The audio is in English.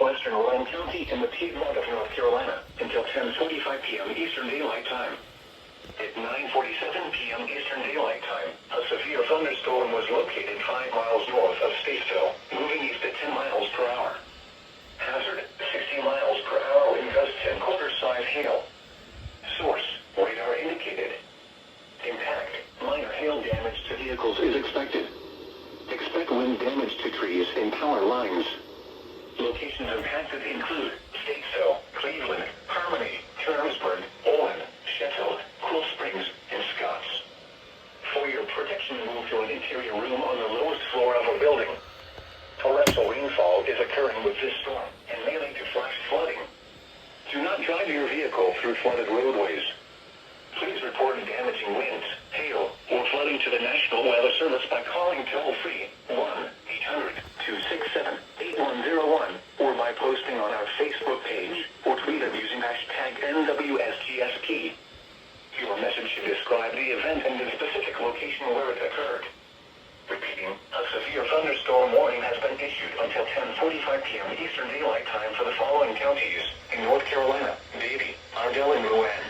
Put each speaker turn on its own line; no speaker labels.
southwestern Warren County in the Piedmont of North Carolina until 10:45 p.m. Eastern Daylight Time. At 9:47 p.m. Eastern Daylight Time, a severe thunderstorm was located 5 miles north of Statesville, moving east at 10 miles per hour. Hazard, 60 miles per hour wind gusts and quarter-size hail. Source, radar indicated. Impact, minor hail damage to vehicles is expected. Expect wind damage to trees and power lines. Locations impacted include Statesville, Cleveland, Harmony, Turnersburg, Owen, Sheffield, Cool Springs, and Scotts. For your protection, move to an interior room on the lowest floor of a building. Torrential rainfall is occurring with this storm and may lead to flash flooding. Do not drive your vehicle through flooded roadways. Please report damaging winds, hail, or flooding to the National Weather Service by calling toll-free 1-800-267-8101 or by posting on our Facebook page or tweet us using hashtag NWSGSP. Your message should describe the event and the specific location where it occurred. Repeating, a severe thunderstorm warning has been issued until 10:45 p.m. Eastern Daylight Time for the following counties in North Carolina: Beatty, Ardell, and Rowan.